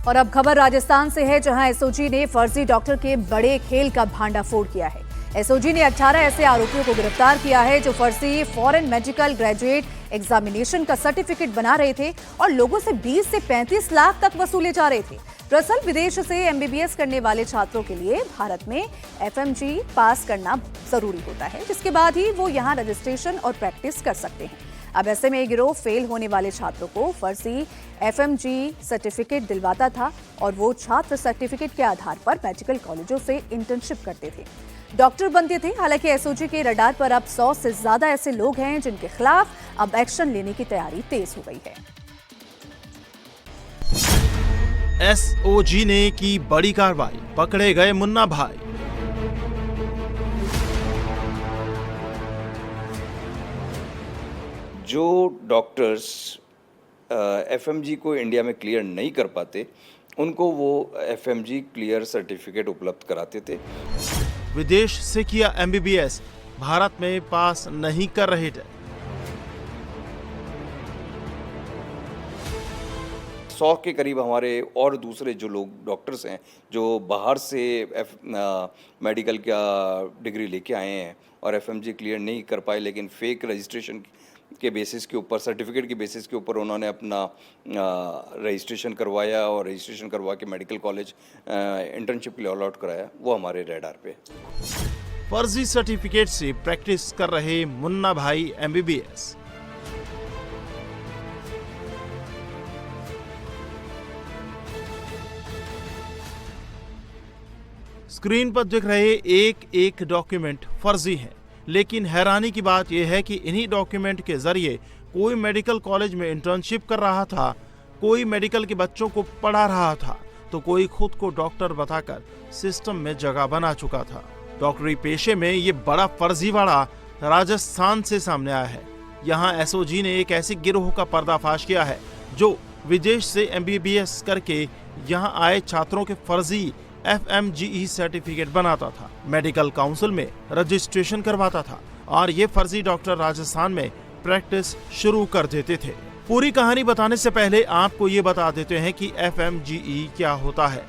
और अब खबर राजस्थान से है, जहां एसओजी ने फर्जी डॉक्टर के बड़े खेल का भांडाफोड़ किया है। एसओजी ने 18 ऐसे आरोपियों को गिरफ्तार किया है जो फर्जी फॉरेन मेडिकल ग्रेजुएट एग्जामिनेशन का सर्टिफिकेट बना रहे थे और लोगों से 20 से 35 लाख तक वसूले जा रहे थे। दरअसल विदेश से एमबीबीएस करने वाले छात्रों के लिए भारत में एफएमजी पास करना जरूरी होता है, जिसके बाद ही वो यहाँ रजिस्ट्रेशन और प्रैक्टिस कर सकते हैं। अब ऐसे में ये गिरोह फेल होने वाले छात्रों को फर्जी एफएमजी सर्टिफिकेट दिलवाता था और वो छात्र सर्टिफिकेट के आधार पर मेडिकल कॉलेजों से इंटर्नशिप करते थे, डॉक्टर बनते थे। हालांकि एसओजी के रडार पर अब 100 से ज्यादा ऐसे लोग हैं जिनके खिलाफ अब एक्शन लेने की तैयारी तेज हो गई है। एसओजी ने की बड़ी कार्रवाई, पकड़े गए मुन्ना भाई। जो डॉक्टर्स एफएमजी को इंडिया में क्लियर नहीं कर पाते, उनको वो एफएमजी क्लियर सर्टिफिकेट उपलब्ध कराते थे। विदेश से किया एमबीबीएस, भारत में पास नहीं कर रहे थे। 100 के करीब हमारे और दूसरे जो लोग डॉक्टर्स हैं जो बाहर से मेडिकल का डिग्री लेके आए हैं और एफएमजी क्लियर नहीं कर पाए, लेकिन फेक रजिस्ट्रेशन के बेसिस के ऊपर, सर्टिफिकेट के बेसिस के ऊपर उन्होंने अपना रजिस्ट्रेशन करवाया और रजिस्ट्रेशन करवा के मेडिकल कॉलेज इंटर्नशिप के लिए ऑल आउट कराया, वो हमारे रडार पे। फर्जी सर्टिफिकेट से प्रैक्टिस कर रहे मुन्ना भाई एमबीबीएस। स्क्रीन पर दिख रहे एक एक डॉक्यूमेंट फर्जी हैं, लेकिन हैरानी की बात यह है कि इन्हीं डॉक्यूमेंट के जरिए कोई मेडिकल कॉलेज में इंटर्नशिप कर रहा था, कोई मेडिकल के बच्चों को पढ़ा रहा था, तो कोई खुद को डॉक्टर बताकर सिस्टम में जगह बना चुका था। डॉक्टरी पेशे में ये बड़ा फर्जीवाड़ा राजस्थान से सामने आया है। यहाँ एसओजी ने एक ऐसे गिरोह का पर्दाफाश किया है जो विदेश से एमबीबीएस करके यहाँ आए छात्रों के फर्जी एफएमजीई सर्टिफिकेट बनाता था, मेडिकल काउंसिल में रजिस्ट्रेशन करवाता था और ये फर्जी डॉक्टर राजस्थान में प्रैक्टिस शुरू कर देते थे। पूरी कहानी बताने से पहले आपको ये बता देते हैं कि एफएमजीई क्या होता है।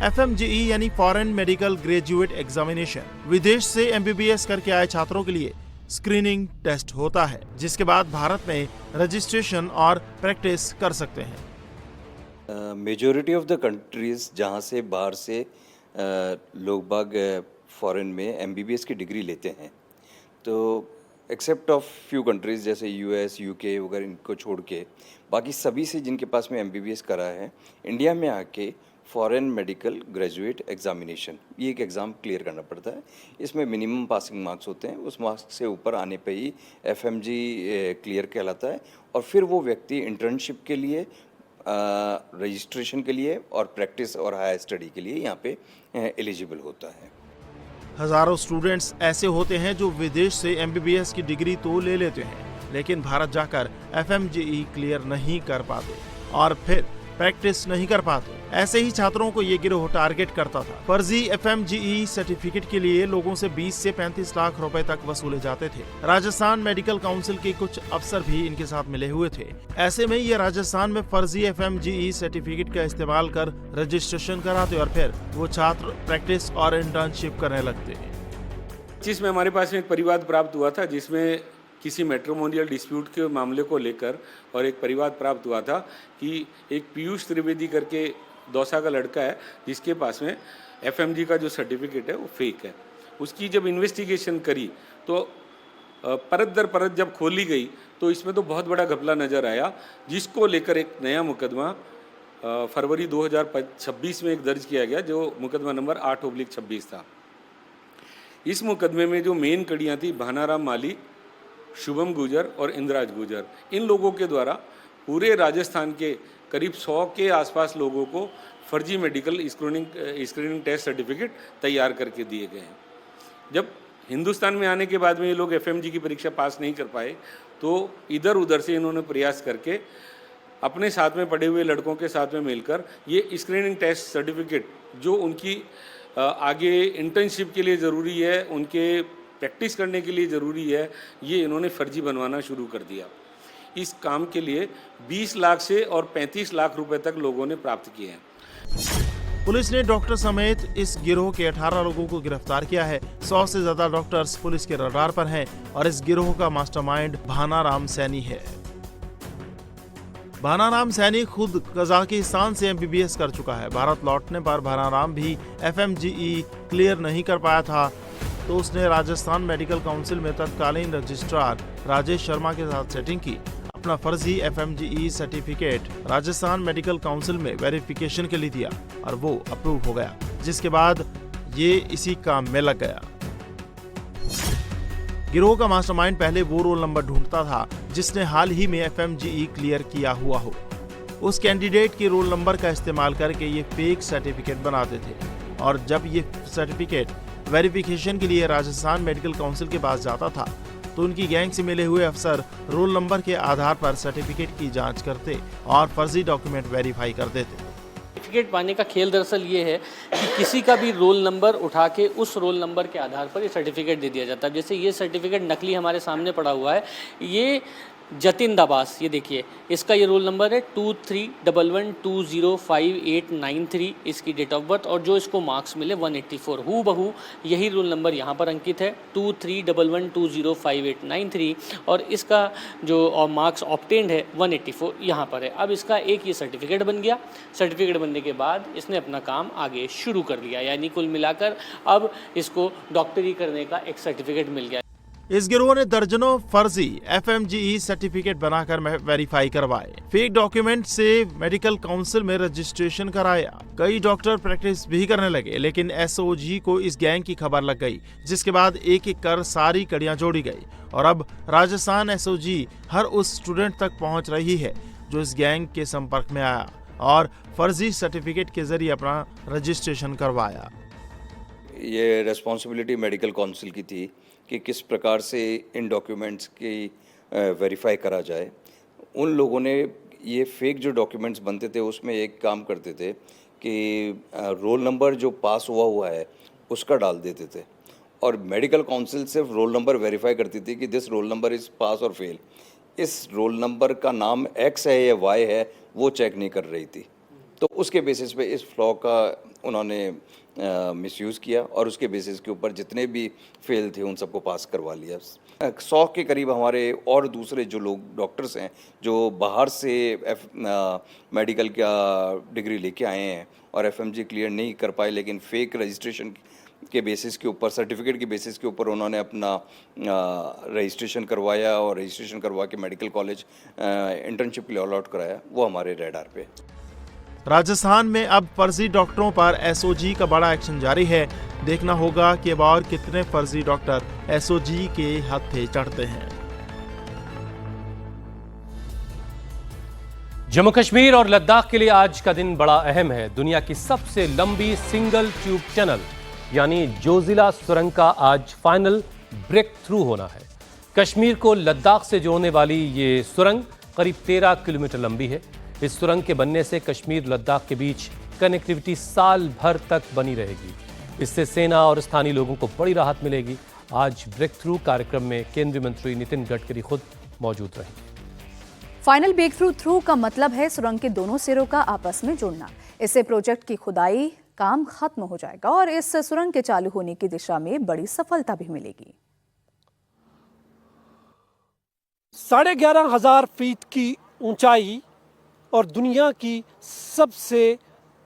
एफएमजीई यानी फॉरेन मेडिकल ग्रेजुएट एग्जामिनेशन, विदेश से एमबीबीएस करके आए छात्रों के लिए स्क्रीनिंग टेस्ट होता है, जिसके बाद भारत में रजिस्ट्रेशन और प्रैक्टिस कर सकते हैं। मेजॉरिटी ऑफ द कंट्रीज जहाँ से बाहर से लोग बाग फॉरेन में एमबीबीएस की डिग्री लेते हैं, तो एक्सेप्ट ऑफ फ्यू कंट्रीज जैसे यूएस, यूके वगैरह, इनको छोड़ के बाकी सभी से जिनके पास में एमबीबीएस करा है, इंडिया में आके फॉरेन मेडिकल ग्रेजुएट एग्जामिनेशन, ये एक एग्ज़ाम क्लियर करना पड़ता है। इसमें मिनिमम पासिंग मार्क्स होते हैं, उस मार्क्स से ऊपर आने पे ही एफएमजी क्लियर कहलाता है और फिर वो व्यक्ति इंटर्नशिप के लिए, रजिस्ट्रेशन के लिए और प्रैक्टिस और हायर स्टडी के लिए यहाँ पे एलिजिबल होता है। हजारों स्टूडेंट्स ऐसे होते हैं जो विदेश से एमबीबीएस की डिग्री तो ले लेते हैं, लेकिन भारत जाकर एफएमजीई क्लियर नहीं कर पाते और फिर प्रैक्टिस नहीं कर पाते। ऐसे ही छात्रों को ये गिरोह टारगेट करता था। फर्जी एफएमजीई सर्टिफिकेट के लिए लोगों से 20 से 35 लाख रुपए तक वसूले जाते थे। राजस्थान मेडिकल काउंसिल के कुछ अफसर भी इनके साथ मिले हुए थे। ऐसे में ये राजस्थान में फर्जी एफएमजीई सर्टिफिकेट का इस्तेमाल कर रजिस्ट्रेशन कराते और फिर वो छात्र प्रैक्टिस और इंटर्नशिप करने लगते। जिसमें हमारे पास में एक परिवाद प्राप्त हुआ था, जिसमें किसी मैट्रिमोनियल डिस्प्यूट के मामले को लेकर और एक परिवाद प्राप्त हुआ था कि एक पीयूष त्रिवेदी करके दौसा का लड़का है जिसके पास में एफएमजी का जो सर्टिफिकेट है वो फेक है। उसकी जब इन्वेस्टिगेशन करी तो परत दर परत जब खोली गई तो इसमें तो बहुत बड़ा घपला नज़र आया, जिसको लेकर एक नया मुकदमा फरवरी 2026 में एक दर्ज किया गया, जो मुकदमा नंबर 8/26 था। इस मुकदमे में जो मेन कड़ियाँ थी, भानाराम माली, शुभम गुजर और इंद्राज गुजर, इन लोगों के द्वारा पूरे राजस्थान के करीब 100 के आसपास लोगों को फर्जी मेडिकल स्क्रीनिंग टेस्ट सर्टिफिकेट तैयार करके दिए गए हैं। जब हिंदुस्तान में आने के बाद में ये लोग एफएमजी की परीक्षा पास नहीं कर पाए, तो इधर उधर से इन्होंने प्रयास करके अपने साथ में पढ़े हुए लड़कों के साथ में मिलकर ये स्क्रीनिंग टेस्ट सर्टिफिकेट जो उनकी आगे इंटर्नशिप के लिए ज़रूरी है, उनके प्रैक्टिस करने के लिए ज़रूरी है, ये इन्होंने फर्जी बनवाना शुरू कर दिया। इस काम के लिए 20 लाख से और 35 लाख रुपए तक लोगों ने प्राप्त किए हैं। पुलिस ने डॉक्टर समेत इस गिरोह के 18 लोगों को गिरफ्तार किया है। 100 से ज्यादा डॉक्टर्स पुलिस के रडार पर हैं और इस गिरोह का मास्टरमाइंड भानाराम सैनी है। भानाराम सैनी खुद कजाकिस्तान से एमबीबीएस कर चुका है। भारत लौटने पर भानाराम भी एफएमजीई क्लियर नहीं कर पाया था, तो उसने राजस्थान मेडिकल काउंसिल में तत्कालीन रजिस्ट्रार राजेश शर्मा के साथ सेटिंग की। अपना फर्जी FMGE certificate Rajasthan medical council में वेरिफिकेशन के लिए दिया और वो अप्रूव हो गया, जिसके बाद ये इसी काम में लग गया। गिरोह का मास्टरमाइंड पहले वो रोल नंबर ढूंढता था जिसने हाल ही में एफएमजीई क्लियर किया हुआ हो। उस कैंडिडेट के रोल नंबर का इस्तेमाल करके ये फेक सर्टिफिकेट बनाते थे और जब ये सर्टिफिकेट वेरिफिकेशन के लिए राजस्थान मेडिकल काउंसिल के पास जाता था तो उनकी गैंग से मिले हुए अफसर रोल नंबर के आधार पर सर्टिफिकेट की जांच करते और फर्जी डॉक्यूमेंट वेरीफाई कर देते। सर्टिफिकेट पाने का खेल दरअसल ये है कि किसी का भी रोल नंबर उठा के उस रोल नंबर के आधार पर ये सर्टिफिकेट दे दिया जाता है। जैसे ये सर्टिफिकेट नकली हमारे सामने पड़ा हुआ है, ये जतिन दबास, ये देखिए इसका ये रोल नंबर है 2311205893, इसकी डेट ऑफ बर्थ और जो इसको मार्क्स मिले 184, हूबहू यही रोल नंबर यहाँ पर अंकित है 2311205893 और इसका जो मार्क्स ऑब्टेन्ड है 184 यहाँ पर है। अब इसका एक ये सर्टिफिकेट बन गया। सर्टिफिकेट बनने के बाद इसने अपना काम आगे शुरू कर दिया, यानी कुल मिलाकर अब इसको डॉक्टरी करने का एक सर्टिफिकेट मिल गया। इस गिरोह ने दर्जनों फर्जी एफएमजीई सर्टिफिकेट बनाकर वेरीफाई करवाए, फेक डॉक्यूमेंट से मेडिकल काउंसिल में रजिस्ट्रेशन कराया। कई डॉक्टर प्रैक्टिस भी करने लगे, लेकिन एसओजी को इस गैंग की खबर लग गई, जिसके बाद एक एक कर सारी कड़ियां जोड़ी गई और अब राजस्थान एसओजी हर उस स्टूडेंट तक पहुंच रही है जो इस गैंग के संपर्क में आया और फर्जी सर्टिफिकेट के जरिए अपना रजिस्ट्रेशन करवाया। ये रेस्पॉन्सिबिलिटी मेडिकल काउंसिल की थी कि किस प्रकार से इन डॉक्यूमेंट्स की वेरीफाई करा जाए। उन लोगों ने ये फेक जो डॉक्यूमेंट्स बनते थे उसमें एक काम करते थे कि रोल नंबर जो पास हुआ है उसका डाल देते थे और मेडिकल काउंसिल सिर्फ रोल नंबर वेरीफाई करती थी कि दिस रोल नंबर इज़ पास और फेल। इस रोल नंबर का नाम एक्स है या वाई है वो चेक नहीं कर रही थी, तो उसके बेसिस पे इस फ्लॉ का उन्होंने मिसयूज़ किया और उसके बेसिस के ऊपर जितने भी फेल थे उन सबको पास करवा लिया। 100 के करीब हमारे और दूसरे जो लोग डॉक्टर्स हैं जो बाहर से मेडिकल का डिग्री लेके आए हैं और एफएमजी क्लियर नहीं कर पाए, लेकिन फेक रजिस्ट्रेशन के बेसिस के ऊपर, सर्टिफिकेट के बेसिस के ऊपर उन्होंने अपना रजिस्ट्रेशन करवाया और रजिस्ट्रेशन करवा के मेडिकल कॉलेज इंटर्नशिप के लिए ऑल आउट कराया, वो हमारे रेडार पे। राजस्थान में अब फर्जी डॉक्टरों पर एसओजी का बड़ा एक्शन जारी है। देखना होगा कि अब और कितने फर्जी डॉक्टर एसओजी के हत्थे चढ़ते हैं। जम्मू कश्मीर और लद्दाख के लिए आज का दिन बड़ा अहम है। दुनिया की सबसे लंबी सिंगल ट्यूब टनल यानी जोजिला सुरंग का आज फाइनल ब्रेक थ्रू होना है। कश्मीर को लद्दाख से जोड़ने वाली ये सुरंग करीब 13 किलोमीटर लंबी है। इस सुरंग के बनने से कश्मीर लद्दाख के बीच कनेक्टिविटी साल भर तक बनी रहेगी। इससे सेना और स्थानीय लोगों को बड़ी राहत मिलेगी। आज ब्रेक थ्रू कार्यक्रम में केंद्रीय मंत्री नितिन गडकरी खुद मौजूद रहेंगे। फाइनल ब्रेक थ्रू का मतलब है सुरंग के दोनों सिरों का आपस में जुड़ना। इससे प्रोजेक्ट की खुदाई काम खत्म हो जाएगा और इस सुरंग के चालू होने की दिशा में बड़ी सफलता भी मिलेगी। 11,500 फीट की ऊंचाई और दुनिया की सबसे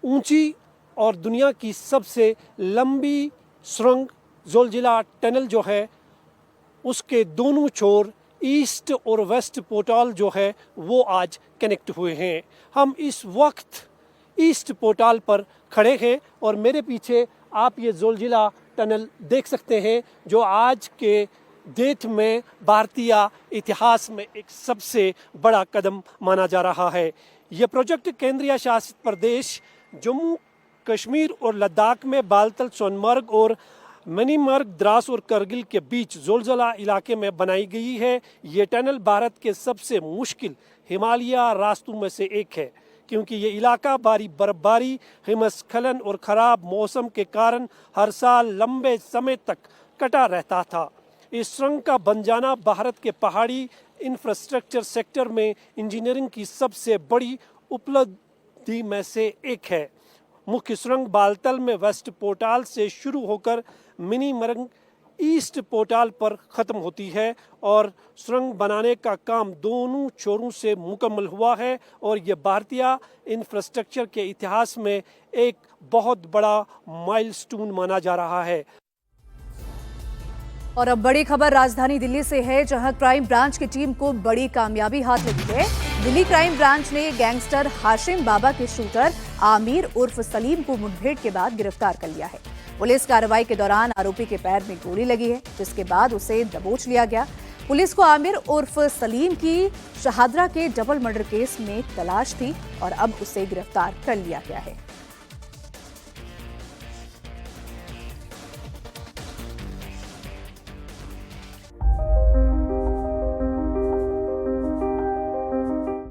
ऊंची और दुनिया की सबसे लंबी सुरंग जोजिला टनल जो है उसके दोनों छोर ईस्ट और वेस्ट पोर्टल जो है वो आज कनेक्ट हुए हैं। हम इस वक्त ईस्ट पोर्टल पर खड़े हैं और मेरे पीछे आप ये जोजिला टनल देख सकते हैं जो आज के डेट में भारतीय इतिहास में एक सबसे बड़ा कदम माना जा रहा है। यह प्रोजेक्ट केंद्रीय शासित प्रदेश जम्मू कश्मीर और लद्दाख में बालतल, सोनमर्ग और मणिमर्ग, द्रास और करगिल के बीच जोजिला इलाके में बनाई गई है। ये टनल भारत के सबसे मुश्किल हिमालय रास्तों में से एक है क्योंकि ये इलाका भारी बर्फबारी, हिमस्खलन और ख़राब मौसम के कारण हर साल लंबे समय तक कटा रहता था। इस सुरंग का बन जाना भारत के पहाड़ी इंफ्रास्ट्रक्चर सेक्टर में इंजीनियरिंग की सबसे बड़ी उपलब्धि में से एक है। मुख्य सुरंग बालतल में वेस्ट पोर्टाल से शुरू होकर मिनी मरंग ईस्ट पोर्टाल पर ख़त्म होती है और सुरंग बनाने का काम दोनों छोरों से मुकम्मल हुआ है और ये भारतीय इंफ्रास्ट्रक्चर के इतिहास में एक बहुत बड़ा माइलस्टोन माना जा रहा है। और अब बड़ी खबर राजधानी दिल्ली से है, जहां क्राइम ब्रांच की टीम को बड़ी कामयाबी हाथ लगी है। दिल्ली क्राइम ब्रांच ने गैंगस्टर हाशिम बाबा के शूटर आमिर उर्फ सलीम को मुठभेड़ के बाद गिरफ्तार कर लिया है। पुलिस कार्रवाई के दौरान आरोपी के पैर में गोली लगी है, जिसके बाद उसे दबोच लिया गया। पुलिस को आमिर उर्फ सलीम की शहादरा के डबल मर्डर केस में तलाश थी और अब उसे गिरफ्तार कर लिया गया है।